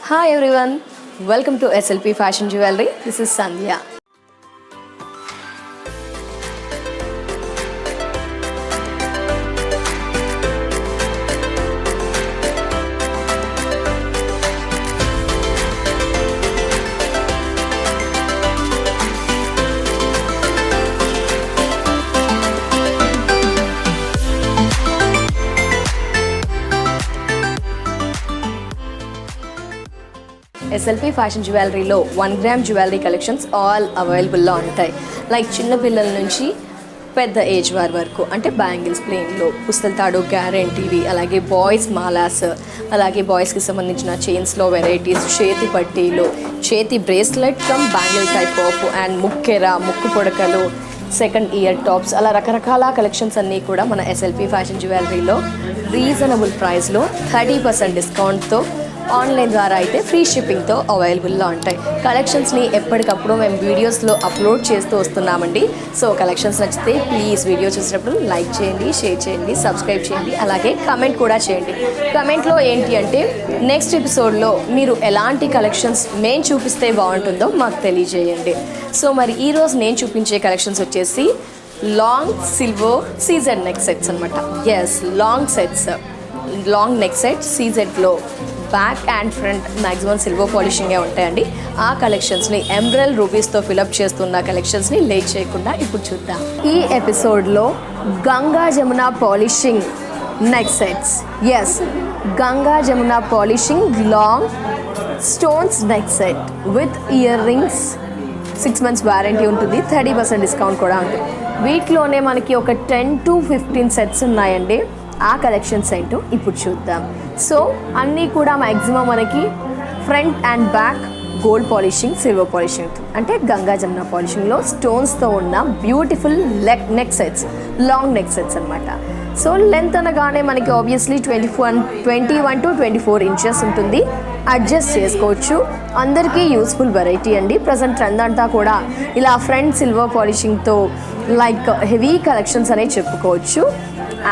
Hi everyone, welcome to SLP Fashion Jewelry. This is Sandhya. SLP fashion జ్యువెలరీలో 1 gram jewellery collections all అవైలబుల్లో ఉంటాయి. Like చిన్న పిల్లల నుంచి పెద్ద ఏజ్ వారి వరకు, అంటే బ్యాంగిల్స్ ప్లెయిన్లో, పుస్తల తాడు గ్యారెంటీవి, అలాగే బాయ్స్ మాలాస్, అలాగే బాయ్స్కి సంబంధించిన చైన్స్లో వెరైటీస్, చేతి పట్టీలు, చేతి bracelet cum bangle type of and ముక్కెర, ముక్కు పొడకలు, సెకండ్ ఇయర్ టాప్స్, అలా రకరకాల కలెక్షన్స్ అన్నీ కూడా మన SLP ఫ్యాషన్ జ్యువెలరీలో రీజనబుల్ ప్రైస్లో 30% డిస్కౌంట్తో ఆన్లైన్ ద్వారా అయితే ఫ్రీ షిప్పింగ్తో అవైలబుల్లో ఉంటాయి. కలెక్షన్స్ని ఎప్పటికప్పుడు మేము వీడియోస్లో అప్లోడ్ చేస్తూ వస్తున్నామండి. సో కలెక్షన్స్ నచ్చితే ప్లీజ్ వీడియో చూసినప్పుడు లైక్ చేయండి, షేర్ చేయండి, సబ్స్క్రైబ్ చేయండి, అలాగే కమెంట్ కూడా చేయండి. కమెంట్లో ఏంటి అంటే నెక్స్ట్ ఎపిసోడ్లో మీరు ఎలాంటి కలెక్షన్స్ మేము చూపిస్తే బాగుంటుందో మాకు తెలియజేయండి. సో మరి ఈరోజు నేను చూపించే కలెక్షన్స్ వచ్చేసి long silver CZ neck sets అనమాట. ఎస్, లాంగ్ నెక్ సెట్ సీజెడ్లో back and front maximum silver పాలిషింగే ఉంటాయండి. ఆ కలెక్షన్స్ని ఎమరల్డ్ రూబీస్తో ఫిలప్ చేస్తున్న కలెక్షన్స్ని లేట్ చేయకుండా ఇప్పుడు చూద్దాం. ఈ ఎపిసోడ్లో Ganga Jamuna polishing neck sets. Yes, Ganga Jamuna polishing long stones neck set with earrings, 6 months warranty ఉంటుంది, 30% డిస్కౌంట్ కూడా ఉంటుంది. వీటిలోనే మనకి ఒక 10 to 15 సెట్స్ ఉన్నాయండి. ఆ కలెక్షన్స్ ఏంటో ఇప్పుడు చూద్దాం. సో అన్నీ కూడా మ్యాక్సిమం మనకి front and back gold polishing, silver polishing, అంటే గంగా జమున పాలిషింగ్లో స్టోన్స్తో ఉన్న beautiful neck sets, long neck sets అనమాట. సో లెంత్ అనగానే మనకి ఆబ్వియస్లీ 21 to 24 ఇంచెస్ ఉంటుంది. అడ్జస్ట్ చేసుకోవచ్చు. అందరికీ యూస్ఫుల్ వెరైటీ అండి. ప్రజెంట్ ట్రెండ్ అంతా కూడా ఇలా ఫ్రంట్ సిల్వర్ పాలిషింగ్తో లైక్ హెవీ కలెక్షన్స్ అనేవి చెప్పుకోవచ్చు.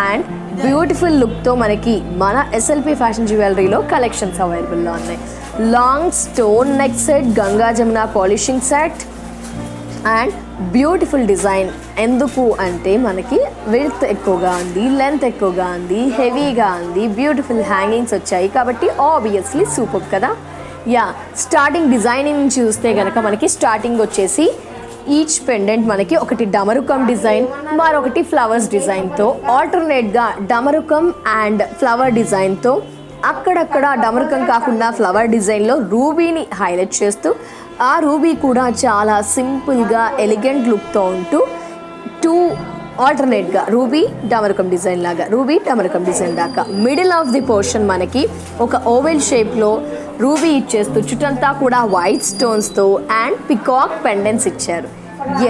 అండ్ బ్యూటిఫుల్ లుక్తో మనకి మన SLP ఫ్యాషన్ జ్యువెలరీలో కలెక్షన్స్ అవైలబుల్లో ఉన్నాయి. Long stone neck set, Ganga Jamuna polishing set and beautiful design. ఎందుకు అంటే మనకి విడ్త్ ఎక్కువగా ఉంది, లెంత్ ఎక్కువగా ఉంది, హెవీగా ఉంది, బ్యూటిఫుల్ హ్యాంగింగ్స్ వచ్చాయి కాబట్టి ఆబ్వియస్లీ సూపర్ కదా. యా, స్టార్టింగ్ డిజైనింగ్ నుంచి చూస్తే కనుక మనకి స్టార్టింగ్ వచ్చేసి ఈచ్ పెండెంట్ మనకి ఒకటి డమరుకం డిజైన్, మరొకటి ఫ్లవర్స్ డిజైన్తో, ఆల్టర్నేట్గా డమరుకం అండ్ ఫ్లవర్ డిజైన్తో, అక్కడక్కడ డమరుకం కాకుండా ఫ్లవర్ డిజైన్లో రూబీని హైలైట్ చేస్తూ, ఆ రూబీ కూడా చాలా సింపుల్గా ఎలిగెంట్ లుక్తో ఉంటూ, ఆల్టర్నేట్గా రూబీ డమరుకం డిజైన్ లాగా, రూబీ డమరుకం డిజైన్ దాకా మిడిల్ ఆఫ్ ది పోర్షన్ మనకి ఒక ఓవెల్ షేప్లో రూబీ ఇచ్చేస్తూ చుట్టంతా కూడా వైట్ స్టోన్స్తో అండ్ పికాక్ పెండెంట్స్ ఇచ్చారు.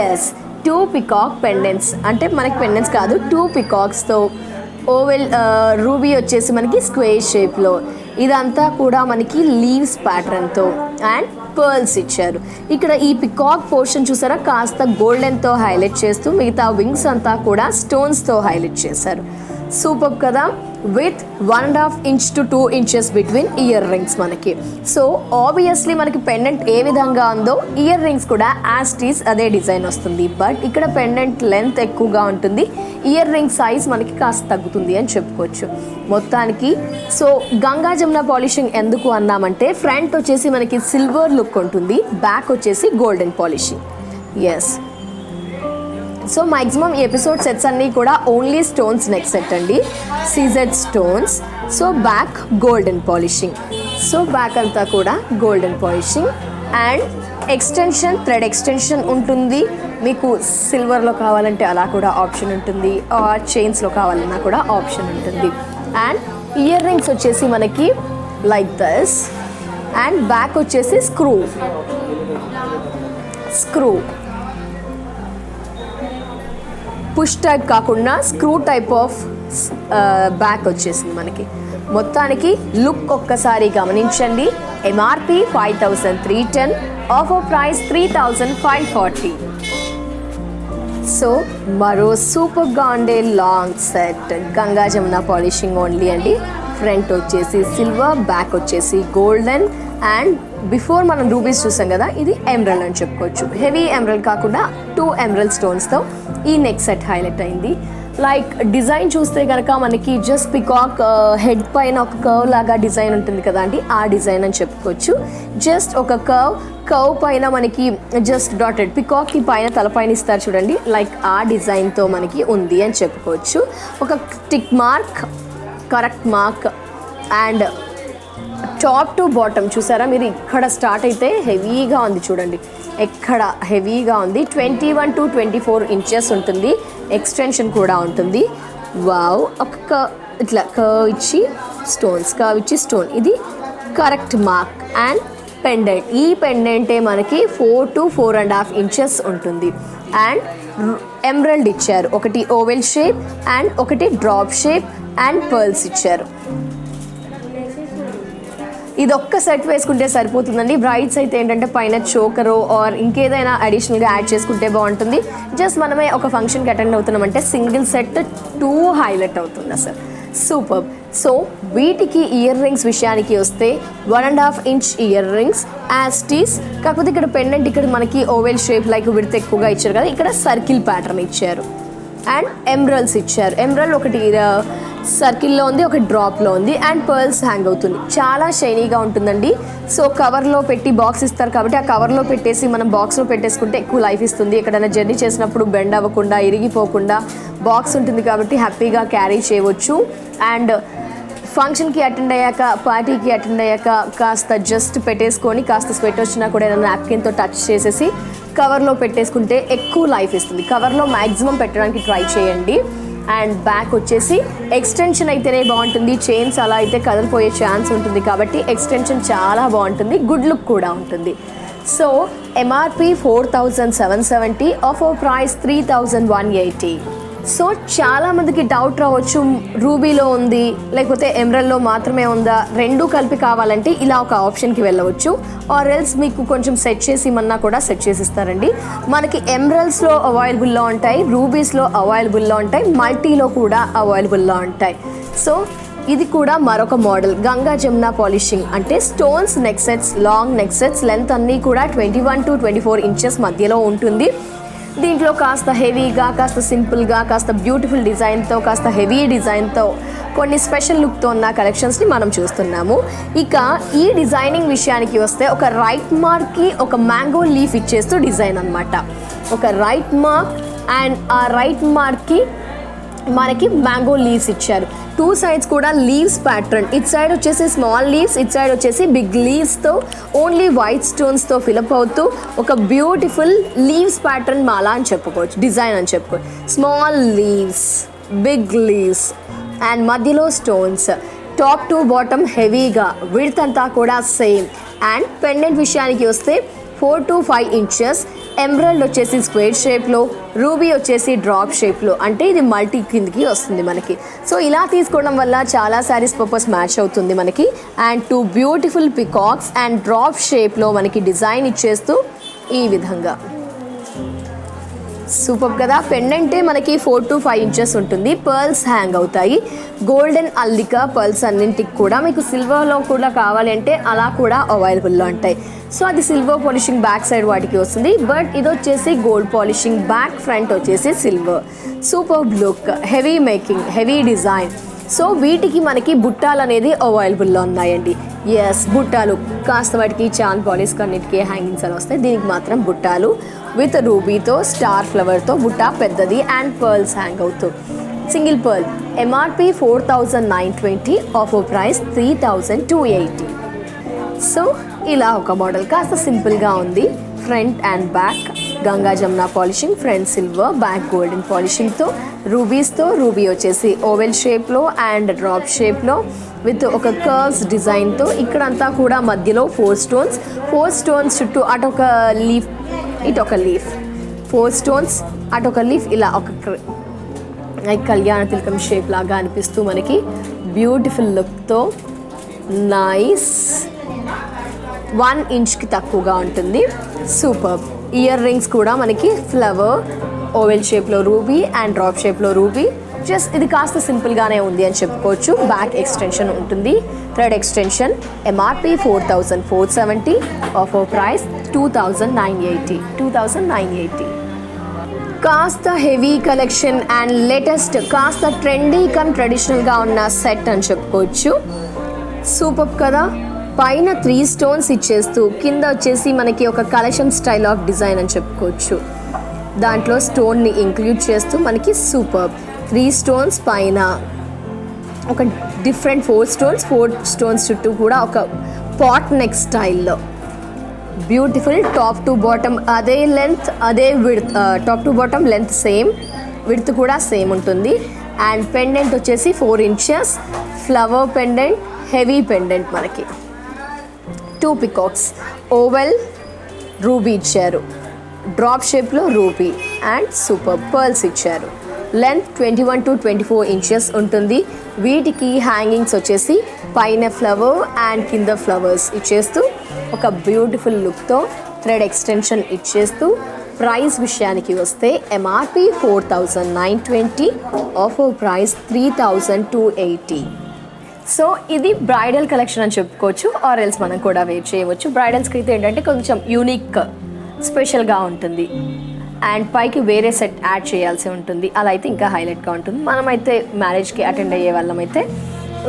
ఎస్, 2 పికాక్ పెండెంట్స్, అంటే మనకి పెండెంట్స్ కాదు, 2 పికాక్స్తో ఓవెల్ రూబీ వచ్చేసి మనకి స్క్వేర్ షేప్లో, ఇదంతా కూడా మనకి లీవ్స్ ప్యాటర్న్తో అండ్ పర్ల్స్ ఇచ్చారు. ఇక్కడ ఈ పికాక్ పోర్షన్ చూసారా, కాస్త గోల్డెన్తో హైలైట్ చేస్తూ మిగతా వింగ్స్ అంతా కూడా స్టోన్స్తో హైలైట్ చేశారు. సూపర్ కదా. With 1.5 inch to 2 inches between ear rings మనకి. సో ఆబ్వియస్లీ మనకి పెండెంట్ ఏ విధంగా ఉందో ఇయర్ రింగ్స్ కూడా యాస్టీస్ అదే డిజైన్ వస్తుంది. బట్ ఇక్కడ పెండెంట్ లెంత్ ఎక్కువగా ఉంటుంది, ఇయర్ రింగ్ సైజ్ మనకి కాస్త తగ్గుతుంది అని చెప్పుకోవచ్చు మొత్తానికి. సో గంగా జమున పాలిషింగ్ ఎందుకు అన్నామంటే ఫ్రంట్ వచ్చేసి మనకి సిల్వర్ లుక్ ఉంటుంది, బ్యాక్ వచ్చేసి golden polishing. Yes, so maximum ఈ ఎపిసోడ్ సెట్స్ అన్నీ కూడా ఓన్లీ స్టోన్స్ నెక్ సెట్ అండి, CZ stones. So back golden polishing, so back అంతా కూడా golden polishing and extension, thread extension ఉంటుంది. మీకు సిల్వర్లో కావాలంటే అలా కూడా ఆప్షన్ ఉంటుంది, చైన్స్లో కావాలన్నా కూడా ఆప్షన్ ఉంటుంది. అండ్ ఇయర్ రింగ్స్ వచ్చేసి మనకి లైక్ దస్ అండ్ బ్యాక్ వచ్చేసి స్క్రూ పుష్ టైప్ కాకుండా స్క్రూ టైప్ ఆఫ్ బ్యాక్ వచ్చేసింది మనకి. మొత్తానికి లుక్ ఒక్కసారి గమనించండి. MRP 5,310, offer price 3,540. సో మరో సూపర్గా ఉండే long set Ganga Jamuna polishing only అండి. ఫ్రంట్ వచ్చేసి సిల్వర్, బ్యాక్ వచ్చేసి గోల్డెన్ అండ్ బిఫోర్ మనం రూబీస్ చూసాం కదా, ఇది ఎమరల్డ్ అని చెప్పుకోవచ్చు. హెవీ ఎమరల్డ్ కాకుండా 2 ఎమరల్డ్ స్టోన్స్తో ఈ నెక్ సెట్ హైలైట్ అయింది. లైక్ డిజైన్ చూస్తే కనుక మనకి జస్ట్ పికాక్ హెడ్ పైన ఒక కర్వ్ లాగా డిజైన్ ఉంటుంది కదా అండి, ఆ డిజైన్ అని చెప్పుకోవచ్చు. జస్ట్ ఒక కర్వ్ పైన మనకి జస్ట్ డాటెడ్ పికాక్కి పైన తలపైన ఇస్తారు చూడండి, లైక్ ఆ డిజైన్తో మనకి ఉంది అని చెప్పుకోవచ్చు. ఒక tick mark, correct mark and top to bottom చూసారా మీరు, ఇక్కడ స్టార్ట్ అయితే హెవీగా ఉంది చూడండి, ఎక్కడ హెవీగా ఉంది. 21 to 24 ఇంచెస్ ఉంటుంది, ఎక్స్టెన్షన్ కూడా ఉంటుంది. వావ్, ఒక ఇట్లా కర్వ్ ఇచ్చి స్టోన్, ఇది కరెక్ట్ మార్క్ అండ్ పెండెంట్. ఈ పెండెంటే మనకి 4 to 4.5 ఇంచెస్ ఉంటుంది. అండ్ ఎమరల్డ్ ఇచ్చారు, ఒకటి ఓవెల్ షేప్ అండ్ ఒకటి డ్రాప్ షేప్ అండ్ పర్ల్స్ ఇచ్చారు. ఇది ఒక్క సెట్ వేసుకుంటే సరిపోతుందండి. బ్రైడ్స్ అయితే ఏంటంటే పైన చోకరో ఆర్ ఇంకేదైనా అడిషనల్గా యాడ్ చేసుకుంటే బాగుంటుంది. జస్ట్ మనమే ఒక ఫంక్షన్కి అటెండ్ అవుతున్నామంటే సింగిల్ సెట్ 2 హైలైట్ అవుతుంది అసలు, సూపర్. సో వీటికి ఇయర్ రింగ్స్ విషయానికి వస్తే 1.5 ఇంచ్ ఇయర్ రింగ్స్ యాస్టీస్, కాకపోతే ఇక్కడ పెండెంట్ ఇక్కడ మనకి ఓవెల్ షేప్ లైక్ విడ్త్ ఎక్కువగా ఇచ్చారు కదా, ఇక్కడ సర్కిల్ ప్యాటర్న్ ఇచ్చారు. అండ్ ఎమరల్డ్స్ ఇచ్చారు, ఎమరల్డ్ ఒకటి సర్కిల్లో ఉంది, ఒక డ్రాప్లో ఉంది అండ్ పర్ల్స్ హ్యాంగ్ అవుతుంది. చాలా షైనీగా ఉంటుందండి. సో కవర్లో పెట్టి బాక్స్ ఇస్తారు కాబట్టి ఆ కవర్లో పెట్టేసి మనం బాక్స్లో పెట్టేసుకుంటే ఎక్కువ లైఫ్ ఇస్తుంది. ఎక్కడైనా జర్నీ చేసినప్పుడు బెండ్ అవ్వకుండా, ఇరిగిపోకుండా బాక్స్ ఉంటుంది కాబట్టి హ్యాపీగా క్యారీ చేయవచ్చు. అండ్ ఫంక్షన్కి అటెండ్ అయ్యాక, పార్టీకి అటెండ్ అయ్యాక కాస్త జస్ట్ పెట్టేసుకొని కాస్త స్వెట్ వచ్చినా కూడా ఏదైనా నాప్కిన్తో టచ్ చేసేసి కవర్లో పెట్టేసుకుంటే ఎక్కువ లైఫ్ ఇస్తుంది. కవర్లో మ్యాక్సిమం పెట్టడానికి ట్రై చేయండి. అండ్ బ్యాక్ వచ్చేసి ఎక్స్టెన్షన్ అయితేనే బాగుంటుంది, చైన్స్ అలా అయితే కదిలిపోయే ఛాన్స్ ఉంటుంది కాబట్టి ఎక్స్టెన్షన్ చాలా బాగుంటుంది, గుడ్ లుక్ కూడా ఉంటుంది. So MRP 4,770, offer price 3,180. So చాలామందికి డౌట్ రావచ్చు, రూబీలో ఉంది లేకపోతే ఎమరల్డ్లో మాత్రమే ఉందా, రెండు కలిపి కావాలంటే ఇలా ఒక ఆప్షన్కి వెళ్ళవచ్చు. ఆర్ ఎల్స్ మీకు కొంచెం సెట్ చేసి ఇమన్నా కూడా సెట్ చేసి ఇస్తారండి. మనకి ఎమరల్డ్స్లో అవైలబుల్లో ఉంటాయి, రూబీస్లో అవైలబుల్లో ఉంటాయి, మల్టీలో కూడా అవైలబుల్లో ఉంటాయి. సో ఇది కూడా మరొక మోడల్, గంగా జమున పాలిషింగ్ అంటే stones neck sets, long neck sets, length అన్నీ కూడా 21 to 24 ఇంచెస్ మధ్యలో ఉంటుంది. దీంట్లో కాస్త హెవీగా, కాస్త సింపుల్గా, కాస్త బ్యూటిఫుల్ డిజైన్తో, కాస్త హెవీ డిజైన్తో, కొన్ని స్పెషల్ లుక్తో ఉన్న కలెక్షన్స్ని మనం చూస్తున్నాము. ఇక ఈ డిజైనింగ్ విషయానికి వస్తే ఒక రైట్ మార్క్కి ఒక మ్యాంగో లీఫ్ ఇచ్చేస్తూ డిజైన్ అనమాట. ఒక రైట్ మార్క్ అండ్ ఆ రైట్ మార్క్కి మనకి మ్యాంగో లీవ్స్ ఇచ్చారు. 2 sides కూడా లీవ్స్ ప్యాటర్న్, ఇట్ సైడ్ వచ్చేసి స్మాల్ లీవ్స్, ఇట్ సైడ్ వచ్చేసి బిగ్ లీవ్స్తో ఓన్లీ వైట్ స్టోన్స్తో ఫిలప్ అవుతూ ఒక బ్యూటిఫుల్ లీవ్స్ ప్యాటర్న్ మాలా అని చెప్పుకోవచ్చు, డిజైన్ అని చెప్పుకోవచ్చు. Small leaves, big leaves and మధ్యలో స్టోన్స్, టాప్ టు బాటమ్ హెవీగా, విడ్త్ అంతా కూడా సేమ్. అండ్ పెండెంట్ విషయానికి వస్తే 4 to 5 ఇంచెస్, ఎమరల్డ్ వచ్చేసి స్క్వేర్ షేప్లో, రూబీ వచ్చేసి డ్రాప్ షేప్లో, అంటే ఇది మల్టీ కిందకి వస్తుంది మనకి. సో ఇలా తీసుకోవడం వల్ల చాలా శారీస్ పర్పస్ మ్యాచ్ అవుతుంది మనకి. And 2 beautiful peacocks and drop షేప్లో మనకి డిజైన్ ఇచ్చేస్తూ ఈ విధంగా సూపర్ కదా. పెండెంటే మనకి 4 to 5 ఇంచెస్ ఉంటుంది, పర్ల్స్ హ్యాంగ్ అవుతాయి, గోల్డెన్ అల్లిక పర్ల్స్ అన్నింటికి కూడా. మీకు సిల్వర్లో కూడా కావాలి అంటే అలా కూడా అవైలబుల్లో ఉంటాయి. సో అది సిల్వర్ పాలిషింగ్ బ్యాక్ సైడ్ వాటికి వస్తుంది, బట్ ఇది వచ్చేసి గోల్డ్ పాలిషింగ్, బ్యాక్ ఫ్రంట్ వచ్చేసి silver. Super look, heavy making, heavy design. So వీటికి మనకి బుట్టాలు అనేది అవైలబుల్లో ఉన్నాయండి. ఎస్, బుట్టాలు కాస్త వాటికి చాన్ పాలిష్ అన్నిటికీ హ్యాంగింగ్స్ అని వస్తాయి, దీనికి మాత్రం బుట్టాలు విత్ రూబీతో, స్టార్ ఫ్లవర్తో బుట్ట పెద్దది అండ్ పర్ల్స్ హ్యాంగ్ అవుతూ. Single pearl, MRP 4,920, offer price 3,280. So ఇలా ఒక మోడల్ కాస్త సింపుల్గా ఉంది. Front and back Ganga Jamuna polishing, front silver, back golden పాలిషింగ్తో, రూబీస్తో, రూబీ వచ్చేసి ఓవెల్ షేప్లో అండ్ డ్రాప్ షేప్లో విత్ ఒక కర్వ్స్ డిజైన్తో. ఇక్కడంతా కూడా మధ్యలో 4 స్టోన్స్ చుట్టూ అటొక లీఫ్, ఇటొక లీఫ్, 4 స్టోన్స్ అటొక లీఫ్, ఇలా ఒక కళ్యాణ తిలకం షేప్ లాగా అనిపిస్తూ మనకి బ్యూటిఫుల్ లుక్తో నైస్. 1 ఇంచ్కి తక్కువగా ఉంటుంది, సూపర్. ఇయర్ రింగ్స్ కూడా మనకి ఫ్లవర్, ఓవెల్ షేప్లో రూబీ అండ్ డ్రాప్ షేప్లో రూబీ, జస్ట్ ఇది కాస్త సింపుల్గానే ఉంది అని చెప్పుకోవచ్చు. బ్యాక్ ఎక్స్టెన్షన్ ఉంటుంది, thread extension. MRP 4470, offer price 2980. కాస్త హెవీ కలెక్షన్ అండ్ లేటెస్ట్, కాస్త ట్రెండీ కమ్ ట్రెడిషనల్గా ఉన్న సెట్ అని చెప్పుకోవచ్చు. సూపర్ కదా. పైన 3 స్టోన్స్ ఇచ్చేస్తూ కింద వచ్చేసి మనకి ఒక కలెక్షన్ స్టైల్ ఆఫ్ డిజైన్ అని చెప్పుకోవచ్చు. దాంట్లో స్టోన్ని ఇంక్లూడ్ చేస్తూ మనకి సూపర్ 3 స్టోన్స్ పైన ఒక డిఫరెంట్ 4 స్టోన్స్ చుట్టూ కూడా ఒక పాట్ నెక్ స్టైల్లో బ్యూటిఫుల్. టాప్ టు బాటమ్ అదే లెంత్, అదే width, top to bottom length same, width కూడా సేమ్ ఉంటుంది. అండ్ పెండెంట్ వచ్చేసి 4 inches flower pendant, heavy pendant. మనకి 2 పికాక్స్, ఓవెల్ రూబీ ఇచ్చారు, డ్రాప్ షేప్లో రూబీ అండ్ సూపర్ పర్ల్స్ ఇచ్చారు. లెంత్ 21 to 24 inches ఉంటుంది. వీటికి హ్యాంగింగ్స్ వచ్చేసి పైన ఫ్లవర్ అండ్ కింద ఫ్లవర్స్ ఇచ్చేస్తూ ఒక బ్యూటిఫుల్ లుక్తో థ్రెడ్ ఎక్స్టెన్షన్ ఇచ్చేస్తూ ప్రైస్ విషయానికి వస్తే ఎంఆర్పి 4920, ఆఫర్ ప్రైస్ 3280. సో ఇది బ్రైడల్ కలెక్షన్ అని చెప్పుకోవచ్చు, ఆర్ ఎల్స్ మనం కూడా వేర్ చేయవచ్చు. బ్రైడల్స్కి అయితే ఏంటంటే కొంచెం యూనిక్ స్పెషల్గా ఉంటుంది అండ్ పైకి వేరే సెట్ యాడ్ చేయాల్సి ఉంటుంది. అలా అయితే ఇంకా హైలైట్గా ఉంటుంది. మనమైతే మ్యారేజ్కి అటెండ్ అయ్యే వాళ్ళమైతే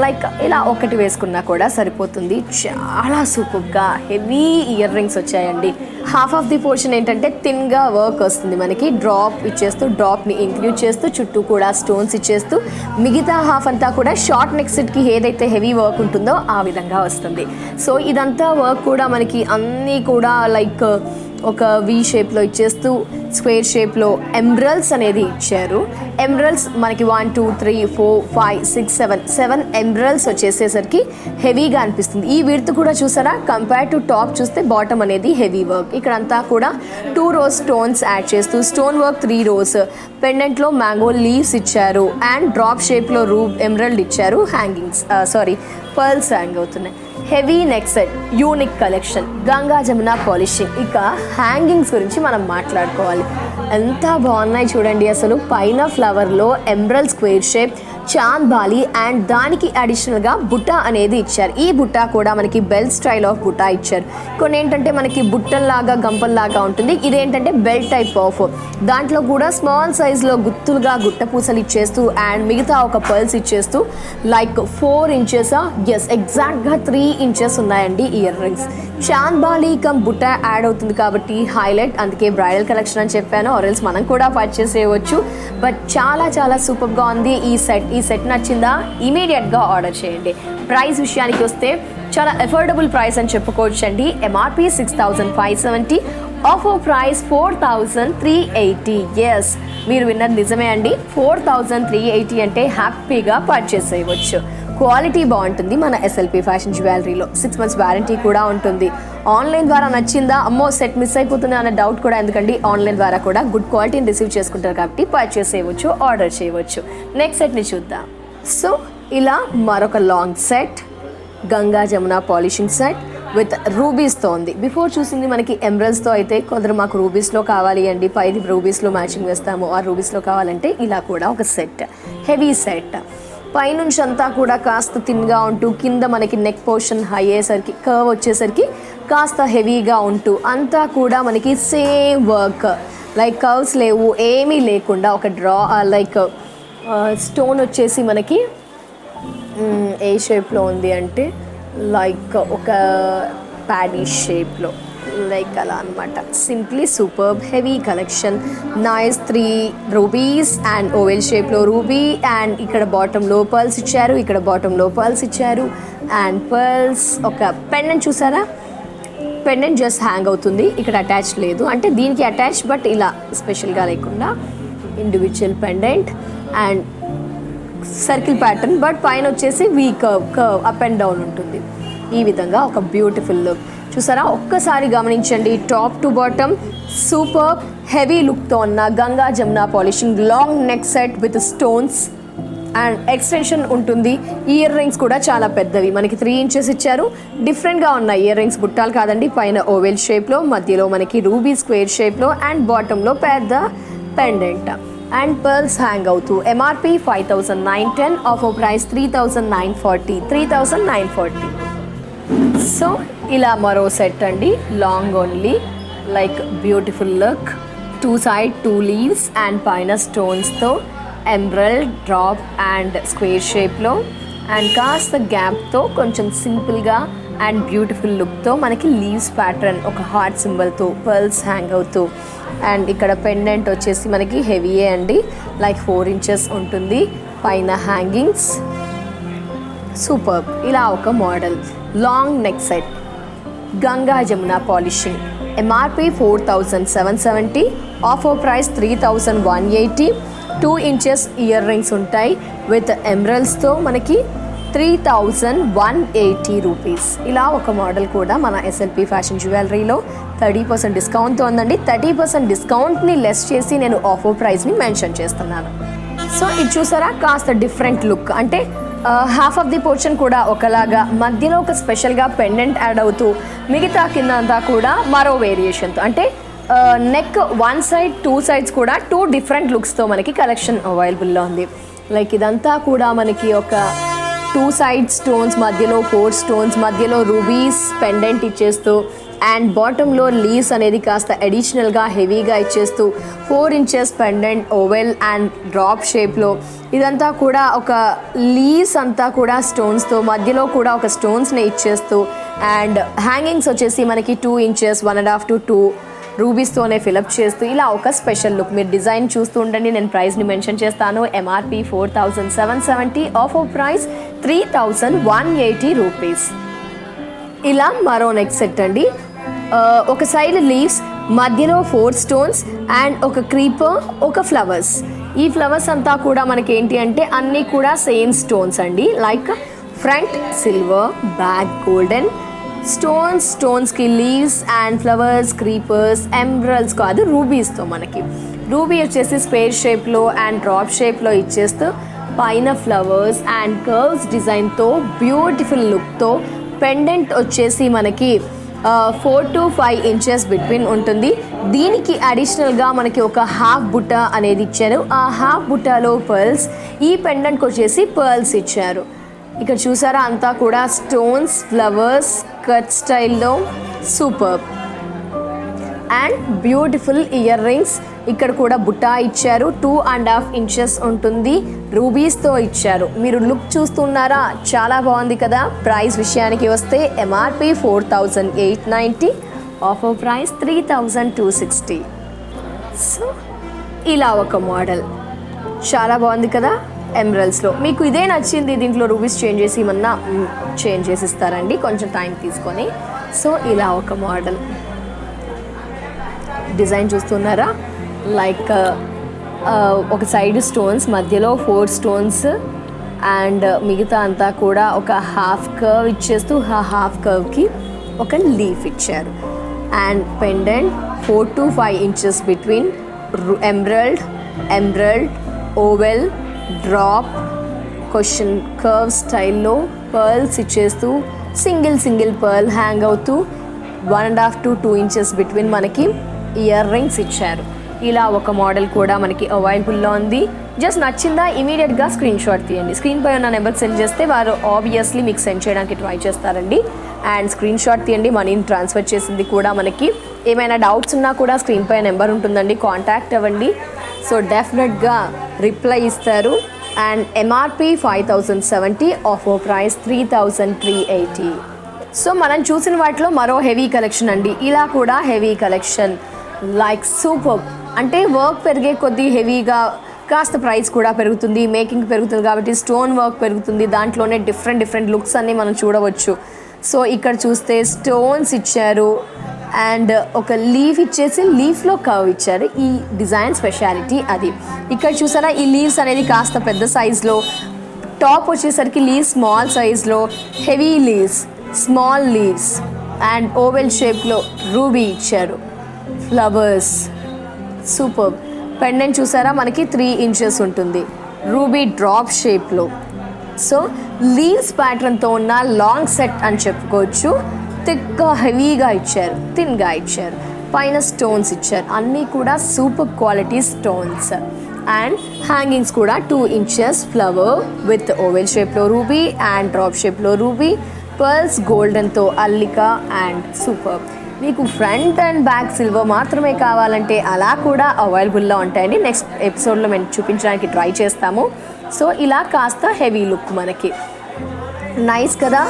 లైక్ ఇలా ఒకటి వేసుకున్నా కూడా సరిపోతుంది. చాలా సూపర్గా హెవీ ఇయర్ రింగ్స్ వచ్చాయండి. హాఫ్ ఆఫ్ ది పోర్షన్ ఏంటంటే థిన్గా వర్క్ వస్తుంది మనకి, డ్రాప్ ఇచ్చేస్తూ డ్రాప్ని ఇంక్లూడ్ చేస్తూ చుట్టూ కూడా స్టోన్స్ ఇచ్చేస్తూ మిగతా హాఫ్ అంతా కూడా షార్ట్ నెక్ సెట్కి ఏదైతే హెవీ వర్క్ ఉంటుందో ఆ విధంగా వస్తుంది. సో ఇదంతా వర్క్ కూడా మనకి అన్నీ కూడా లైక్ ఒక వి షేప్లో ఇచ్చేస్తూ స్క్వేర్ షేప్లో ఎమ్రల్స్ అనేది ఇచ్చారు. ఎమ్రల్స్ మనకి 1 2 3 4 5 6 7 ఎమ్రల్స్ వచ్చేసేసరికి హెవీగా అనిపిస్తుంది. ఈ విడ్త్ కూడా చూసారా, కంపేర్ టు టాప్ చూస్తే బాటమ్ అనేది హెవీ వర్క్. ఇక్కడంతా కూడా 2 rows స్టోన్స్ యాడ్ చేస్తూ స్టోన్ వర్క్ 3 rows, పెండెంట్లో మ్యాంగో లీవ్స్ ఇచ్చారు అండ్ డ్రాప్ షేప్లో ఎమ్రల్డ్ ఇచ్చారు. హ్యాంగింగ్స్ పర్ల్స్ హ్యాంగ్ అవుతున్నాయి. Heavy neck set, unique collection, Ganga Jamuna polishing. ఇక హ్యాంగింగ్స్ గురించి మనం మాట్లాడుకోవాలి. ఎంత బాగున్నాయి చూడండి అసలు. పైన ఫ్లవర్లో emerald square shape, chand bali and దానికి అడిషనల్గా బుట్ట అనేది ఇచ్చారు. ఈ బుట్ట కూడా మనకి బెల్ స్టైల్ ఆఫ్ బుట్ట ఇచ్చారు. కొన్ని ఏంటంటే మనకి బుట్టల్లాగా గంపల్లాగా ఉంటుంది, ఇదేంటంటే బెల్ టైప్ ఆఫ్. దాంట్లో కూడా స్మాల్ సైజ్లో గుత్తులుగా గుట్ట పూసలు ఇచ్చేస్తూ అండ్ మిగతా ఒక పర్ల్స్ ఇచ్చేస్తూ లైక్ 4 inches, ఎస్ ఎగ్జాక్ట్గా 3 inches ఉన్నాయండి ear rings. Chand Bali come బుట్ట యాడ్ అవుతుంది కాబట్టి హైలైట్. అందుకే బ్రైడల్ కలెక్షన్ అని చెప్పాను, ఆరెల్స్ మనం కూడా పర్చేస్ చేయవచ్చు. బట్ చాలా చాలా సూపర్గా ఉంది ఈ సెట్. ఈ సెట్ నచ్చిందా ఇమీడియట్గా ఆర్డర్ చేయండి. ప్రైస్ విషయానికి వస్తే చాలా అఫోర్డబుల్ ప్రైస్ అని చెప్పుకోవచ్చు అండి. MRP 6570, offer price 4380. ఎస్, మీరు విన్నది నిజమే అండి. 4380 అంటే హ్యాపీగా పర్చేస్ చేయవచ్చు. క్వాలిటీ బాగుంటుంది మన ఎస్ఎల్పి ఫ్యాషన్ జ్యువెలరీలో. 6 months వారంటీ కూడా ఉంటుంది. ఆన్లైన్ ద్వారా నచ్చిందా, అమ్మో సెట్ మిస్ అయిపోతుంది అన్న డౌట్ కూడా ఎందుకండి. ఆన్లైన్ ద్వారా కూడా గుడ్ క్వాలిటీని రిసీవ్ చేసుకుంటారు కాబట్టి పర్చేస్ చేయవచ్చు, ఆర్డర్ చేయవచ్చు. నెక్స్ట్ సెట్ని చూద్దాం. సో ఇలా మరొక long set, Ganga Jamuna polishing set with రూబీస్తో ఉంది. బిఫోర్ చూసింది మనకి ఎమరల్స్తో, అయితే కొందరు మాకు రూబీస్లో కావాలి అండి, పైది రూబీస్లో మ్యాచింగ్ వేస్తాము, ఆ రూబీస్లో కావాలంటే ఇలా కూడా ఒక సెట్, హెవీ సెట్. పైనుంచి అంతా కూడా కాస్త థిన్గా ఉంటూ కింద మనకి నెక్ పోర్షన్ హై అయ్యేసరికి కర్వ్ వచ్చేసరికి కాస్త హెవీగా ఉంటూ అంతా కూడా మనకి సేమ్ వర్క్, లైక్ కర్వ్స్ లేవు ఏమీ లేకుండా ఒక లైక్ స్టోన్ వచ్చేసి మనకి ఏ షేప్లో ఉంది అంటే లైక్ ఒక ప్యాడీ షేప్లో, లైక్ అలా అనమాట. Simply superb heavy collection. Nice 3 rubies and oval షేప్లో రూబీ అండ్ ఇక్కడ బాటంలో పర్ల్స్ ఇచ్చారు, ఇక్కడ బాటంలో పర్ల్స్ ఇచ్చారు అండ్ పర్ల్స్. ఒక పెండెంట్ చూసారా, పెండెంట్ జస్ట్ హ్యాంగ్ అవుతుంది, ఇక్కడ అటాచ్ లేదు. అంటే దీనికి అటాచ్ బట్ ఇలా స్పెషల్గా లేకుండా individual pendant and circle pattern, but పైన వచ్చేసి V curve up and down ఉంటుంది. ఈ విధంగా ఒక బ్యూటిఫుల్ లుక్ చూసారా. ఒక్కసారి గమనించండి, top to bottom super heavy లుక్తో ఉన్న Ganga Jamuna polishing long neck set with stones and extension ఉంటుంది. ఇయర్ రింగ్స్ కూడా చాలా పెద్దవి, మనకి 3 inches ఇచ్చారు. డిఫరెంట్గా ఉన్నాయి ఇయర్ రింగ్స్, బుట్టాలు కాదండి. పైన ఓవెల్ షేప్లో, మధ్యలో మనకి రూబీ స్క్వేర్ షేప్లో అండ్ బాటంలో పెద్ద పెండెంట్ అండ్ పర్ల్స్ హ్యాంగ్ అవుతూ ఎంఆర్పి 5,910, ఆఫర్ ప్రైస్ 3,940, 3,940. సో ఇలా మరో సెట్ అండి, long only, like beautiful look, 2 side 2 leaves and పైన స్టోన్స్తో ఎమరల్డ్ డ్రాప్ అండ్ స్క్వేర్ షేప్లో అండ్ కాస్త గ్యాప్తో కొంచెం సింపుల్గా అండ్ బ్యూటిఫుల్ లుక్తో మనకి లీవ్స్ ప్యాటర్న్ ఒక హార్ట్ సింబల్తో పర్ల్స్ హ్యాంగ్ అవుతూ అండ్ ఇక్కడ పెండెంట్ వచ్చేసి మనకి హెవీయే అండి, లైక్ 4 inches ఉంటుంది, పైన హ్యాంగింగ్స్. సూపర్. ఇలా ఒక model long neck set, Ganga Jamuna polishing, MRP 4,770, offer price 3,180, 2 inches ear rings ఉంటాయి విత్ ఎమరల్స్తో మనకి 3,180 రూపీస్. ఇలా ఒక మోడల్ కూడా మన ఎస్ఎల్పి ఫ్యాషన్ జ్యువెలరీలో 30% డిస్కౌంట్తో ఉందండి. 30% డిస్కౌంట్ని లెస్ చేసి నేను ఆఫర్ ప్రైస్ని మెన్షన్ చేస్తున్నాను. సో ఇది చూసారా, కాస్త డిఫరెంట్ లుక్, అంటే హాఫ్ ఆఫ్ ది పోర్షన్ కూడా ఒకలాగా, మధ్యలో ఒక స్పెషల్గా పెండెంట్ యాడ్ అవుతూ మిగతా కింద అంతా కూడా మరో వేరియేషన్తో, అంటే నెక్ 1 side 2 sides కూడా 2 different లుక్స్తో మనకి కలెక్షన్ అవైలబుల్లో ఉంది. లైక్ ఇదంతా కూడా మనకి ఒక 2 side స్టోన్స్, మధ్యలో 4 stones, మధ్యలో రూబీస్ పెండెంట్ ఇచ్చేస్తూ అండ్ బాటంలో లీవ్స్ అనేది కాస్త అడిషనల్గా హెవీగా ఇచ్చేస్తూ 4 inches pendant oval and drop షేప్లో, ఇదంతా కూడా ఒక లీవ్స్ అంతా కూడా స్టోన్స్తో, మధ్యలో కూడా ఒక స్టోన్స్ని ఇచ్చేస్తూ అండ్ హ్యాంగింగ్స్ వచ్చేసి మనకి 2 inches 1.5 to 2 రూబీస్తోనే ఫిలప్ చేస్తూ ఇలా ఒక స్పెషల్ లుక్. మీరు డిజైన్ చూస్తూ ఉండండి, నేను ప్రైస్ని మెన్షన్ చేస్తాను. MRP 4,770, offer price 3,180 rupees. ఇలా మరో నెక్ సెట్ అండి, ఒక సైడ్ లీవ్స్, మధ్యలో 4 stones అండ్ ఒక క్రీపర్, ఒక ఫ్లవర్స్. ఈ ఫ్లవర్స్ అంతా కూడా మనకి ఏంటి అంటే అన్నీ కూడా సేమ్ స్టోన్స్ అండి, like front silver, back golden, స్టోన్స్కి leaves and flowers, creepers, emeralds కాదు రూబీస్తో మనకి రూబీ వచ్చేసి స్క్వేర్ షేప్లో అండ్ డ్రాప్ షేప్లో ఇచ్చేస్తూ పైన ఫ్లవర్స్ అండ్ కర్వ్స్ డిజైన్తో బ్యూటిఫుల్ లుక్తో పెండెంట్ వచ్చేసి మనకి 4 to 5 inches బిట్వీన్ ఉంటుంది. దీనికి అడిషనల్గా మనకి ఒక హాఫ్ బుట్ట అనేది ఇచ్చారు. ఆ హాఫ్ బుట్టలో పర్ల్స్, ఈ పెండెంట్కి వచ్చేసి పర్ల్స్ ఇచ్చారు. ఇక్కడ చూసారా అంతా కూడా స్టోన్స్, ఫ్లవర్స్, కట్ స్టైల్లో, super and beautiful ear rings. ఇక్కడ కూడా బుట్టా ఇచ్చారు, 2.5 inches ఉంటుంది, రూబీస్తో ఇచ్చారు. మీరు లుక్ చూస్తున్నారా, చాలా బాగుంది కదా. ప్రైస్ విషయానికి వస్తే ఎంఆర్పి 4,890, ఆఫర్ ప్రైస్ 3,260. సో ఇలా ఒక మోడల్ చాలా బాగుంది కదా. ఎమరల్స్లో మీకు ఇదే నచ్చింది, దీంట్లో రూబీస్ చేంజ్ చేసి ఏమన్నా చేంజ్ చేసి ఇస్తారండి కొంచెం టైం తీసుకొని. సో ఇలా ఒక మోడల్ డిజైన్ చూస్తున్నారా, లైక్ ఒక సైడ్ స్టోన్స్, మధ్యలో 4 stones అండ్ మిగతా అంతా కూడా ఒక హాఫ్ కర్వ్ ఇచ్చేస్తూ హాఫ్ కర్వ్కి ఒక లీఫ్ ఇచ్చారు and pendant 4 to 5 inches between, emerald oval drop question curve స్టైల్లో పర్ల్స్ ఇచ్చేస్తూ సింగిల్ పర్ల్ హ్యాంగ్ అవుతూ 1.5 to 2 inches బిట్వీన్ మనకి ఇయర్ రింగ్స్ ఇచ్చారు. ఇలా ఒక మోడల్ కూడా మనకి అవైలబుల్లో ఉంది. జస్ట్ నచ్చిందా ఇమీడియట్గా స్క్రీన్ షాట్ తీయండి. స్క్రీన్ పై ఉన్న నెంబర్కి సెండ్ చేస్తే వారు ఆబ్వియస్లీ మీకు సెండ్ చేయడానికి ట్రై చేస్తారండి. అండ్ స్క్రీన్ షాట్ తీయండి, మనీని ట్రాన్స్ఫర్ చేసింది కూడా మనకి. ఏమైనా డౌట్స్ ఉన్నా కూడా స్క్రీన్ పై నెంబర్ ఉంటుందండి, కాంటాక్ట్ అవ్వండి. సో డెఫినెట్గా రిప్లై ఇస్తారు. And MRP 5,070, offer price 3,380. So మనం చూసిన వాటిలో మరో హెవీ కలెక్షన్ అండి. ఇలా కూడా హెవీ కలెక్షన్, లైక్ సూపర్. అంటే వర్క్ పెరిగే కొద్దీ హెవీగా కాస్త ప్రైస్ కూడా పెరుగుతుంది, మేకింగ్ పెరుగుతుంది కాబట్టి స్టోన్ వర్క్ పెరుగుతుంది, దాంట్లోనే డిఫరెంట్ లుక్స్ అన్నీ మనం చూడవచ్చు. సో ఇక్కడ చూస్తే స్టోన్స్ ఇచ్చారు అండ్ ఒక లీఫ్ ఇచ్చేసి లీఫ్లో కర్వ్ ఇచ్చారు. ఈ డిజైన్ స్పెషాలిటీ అది. ఇక్కడ చూసారా ఈ లీవ్స్ అనేది కాస్త పెద్ద సైజ్లో, టాప్ వచ్చేసరికి లీవ్స్ స్మాల్ సైజ్లో, heavy leaves, small leaves and oval షేప్లో రూబీ ఇచ్చారు, ఫ్లవర్స్, సూపర్. పెండెంట్ చూసారా మనకి 3 inches ఉంటుంది, రూబీ డ్రాప్ షేప్లో. సో లీవ్స్ ప్యాటర్న్తో ఉన్న లాంగ్ సెట్ అని చెప్పుకోవచ్చు. థిక్గా హెవీగా ఇచ్చారు, థిన్గా ఇచ్చారు, పైన స్టోన్స్ ఇచ్చారు, అన్నీ కూడా super quality stones. And hangings కూడా 2 inches ఫ్లవర్ విత్ ఓవెల్ షేప్లో రూబీ అండ్ డ్రాప్ షేప్లో రూబీ, పర్ల్స్ గోల్డెన్తో అల్లిక అండ్ సూపర్. మీకు ఫ్రంట్ అండ్ బ్యాక్ సిల్వర్ మాత్రమే కావాలంటే అలా కూడా అవైలబుల్లో ఉంటాయండి. నెక్స్ట్ ఎపిసోడ్లో మేము చూపించడానికి ట్రై చేస్తాము. సో ఇలా కాస్త హెవీ లుక్ మనకి నైస్ కదా.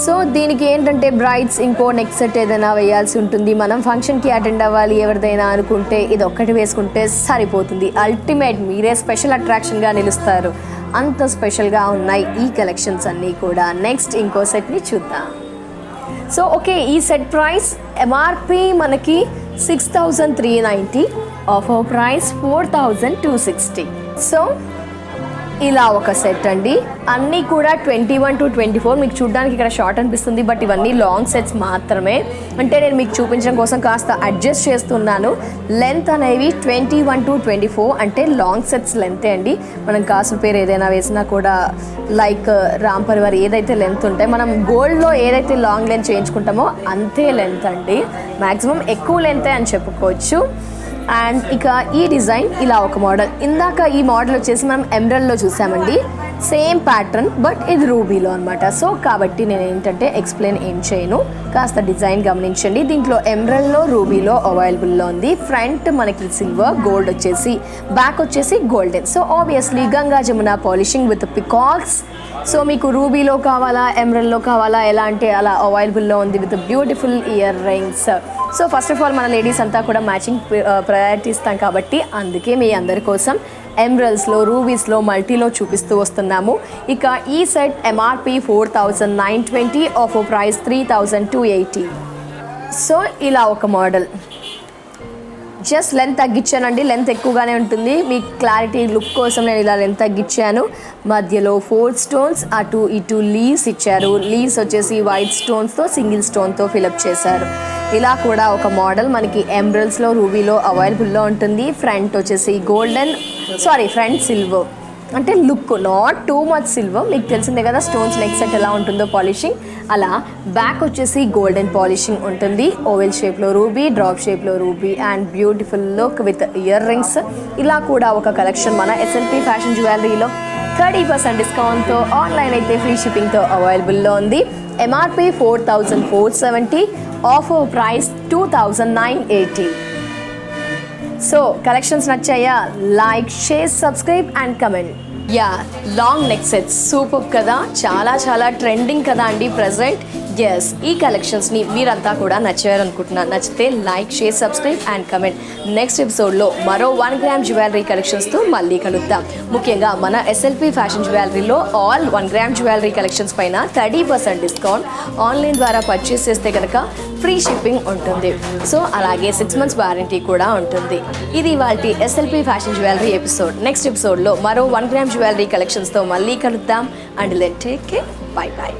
సో దీనికి ఏంటంటే బ్రైడ్స్ ఇంకో నెక్ సెట్ ఏదైనా వేయాల్సి ఉంటుంది, మనం ఫంక్షన్కి అటెండ్ అవ్వాలి ఎవరిదైనా అనుకుంటే ఇది ఒక్కటి వేసుకుంటే సరిపోతుంది. అల్టిమేట్, మీరే స్పెషల్ అట్రాక్షన్గా నిలుస్తారు, అంత స్పెషల్గా ఉన్నాయి ఈ కలెక్షన్స్ అన్నీ కూడా. నెక్స్ట్ ఇంకో సెట్ని చూద్దాం. సో ఓకే, ఈ సెట్ ప్రైస్ ఎంఆర్పి మనకి 6,390, ఆఫర్ ప్రైస్ 4,260. సో ఇలా ఒక సెట్ అండి. అన్నీ కూడా 21 to 24. మీకు చూడడానికి ఇక్కడ షార్ట్ అనిపిస్తుంది, బట్ ఇవన్నీ లాంగ్ సెట్స్ మాత్రమే. అంటే నేను మీకు చూపించడం కోసం కాస్త అడ్జస్ట్ చేస్తున్నాను. లెంత్ అనేవి 21 to 24, అంటే లాంగ్ సెట్స్ లెంతే అండి. మనం కాసు పేరు ఏదైనా వేసినా కూడా లైక్ రామ్ పరివార్ ఏదైతే లెంత్ ఉంటాయి, మనం గోల్డ్లో ఏదైతే లాంగ్ లెంత్ చేయించుకుంటామో అంతే లెంత్ అండి. మ్యాక్సిమం ఎక్కువ లెంతే అని చెప్పుకోవచ్చు. అండ్ ఇక ఈ డిజైన్ ఇలా ఒక మోడల్. ఇందాక ఈ మోడల్ వచ్చేసి మనం ఎమరల్డ్లో చూసామండి, సేమ్ ప్యాటర్న్ బట్ ఇది రూబీలో అనమాట. సో కాబట్టి నేను ఏంటంటే ఎక్స్ప్లెయిన్ ఏం చేయను, కాస్త డిజైన్ గమనించండి. దీంట్లో ఎమరల్డ్లో రూబీలో అవైలబుల్లో ఉంది. ఫ్రంట్ మనకి సిల్వర్, గోల్డ్ వచ్చేసి, బ్యాక్ వచ్చేసి golden. So obviously Ganga Jamuna polishing with peacocks. So మీకు రూబీలో కావాలా ఎమరల్డ్లో కావాలా ఎలా అంటే అలా అవైలబుల్లో ఉంది with beautiful ear rings. So first of all మన లేడీస్ అంతా కూడా మ్యాచింగ్ ప్రయారిటీ ఇస్తాం కాబట్టి అందుకే మీ అందరి కోసం ఎమరల్డ్స్లో, రూబీస్లో, మల్టీలో చూపిస్తూ వస్తున్నాము. ఇక ఈ set MRP 4,920, offer price 3,280. So ఇలా ఒక మోడల్. జస్ట్ లెంత్ తగ్గించానండి, లెంత్ ఎక్కువగానే ఉంటుంది. మీ క్లారిటీ లుక్ కోసం నేను ఇలా లెంత్ తగ్గించాను. మధ్యలో 4 stones, అటు ఇటు లీవ్స్ ఇచ్చారు. లీవ్స్ వచ్చేసి వైట్ స్టోన్స్తో, సింగిల్ స్టోన్తో ఫిలప్ చేశారు. ఇలా కూడా ఒక మోడల్ మనకి ఎమరల్డ్స్లో, రూబీలో అవైలబుల్లో ఉంటుంది. ఫ్రంట్ వచ్చేసి ఫ్రంట్ సిల్వర్, అంటే look not too much silver. మీకు తెలిసిందే కదా స్టోన్స్ నెక్ సెట్ ఎలా ఉంటుందో పాలిషింగ్, అలా బ్యాక్ వచ్చేసి గోల్డెన్ పాలిషింగ్ ఉంటుంది. ఓవెల్ షేప్లో రూబీ, డ్రాప్ షేప్లో ruby and beautiful look with earrings. ఇలా కూడా ఒక కలెక్షన్ మన ఎస్ఎల్పి ఫ్యాషన్ జ్యువెలరీలో 30% డిస్కౌంట్తో, ఆన్లైన్ అయితే ఫ్రీ షిప్పింగ్తో అవైలబుల్లో ఉంది. MRP 4,470, offer price 2,980. So collections నచ్చాయా? Like, share, subscribe and comment. Yeah, long neck sets super కదా, చాలా చాలా ట్రెండింగ్ కదా అండి ప్రజెంట్. ఎస్, ఈ కలెక్షన్స్ని మీరంతా కూడా నచ్చారనుకుంటున్నాను. నచ్చితే like, share, subscribe and comment. Next ఎపిసోడ్లో మరో 1 gram జ్యువెలరీ కలెక్షన్స్తో మళ్ళీ కలుద్దాం. ముఖ్యంగా మన ఎస్ఎల్పి ఫ్యాషన్ జ్యువెలరీలో ఆల్ 1 gram జ్యువెలరీ కలెక్షన్స్ పైన 30% డిస్కౌంట్. ఆన్లైన్ ద్వారా పర్చేస్ చేస్తే కనుక ఫ్రీ షిప్పింగ్ ఉంటుంది. సో అలాగే 6 months వారంటీ కూడా ఉంటుంది. ఇది వాటి SLP fashion jewellery episode. Next ఎపిసోడ్లో మరో 1 gram జ్యువెలరీ కలెక్షన్స్తో మళ్ళీ కలుద్దాం. And let take care, by by.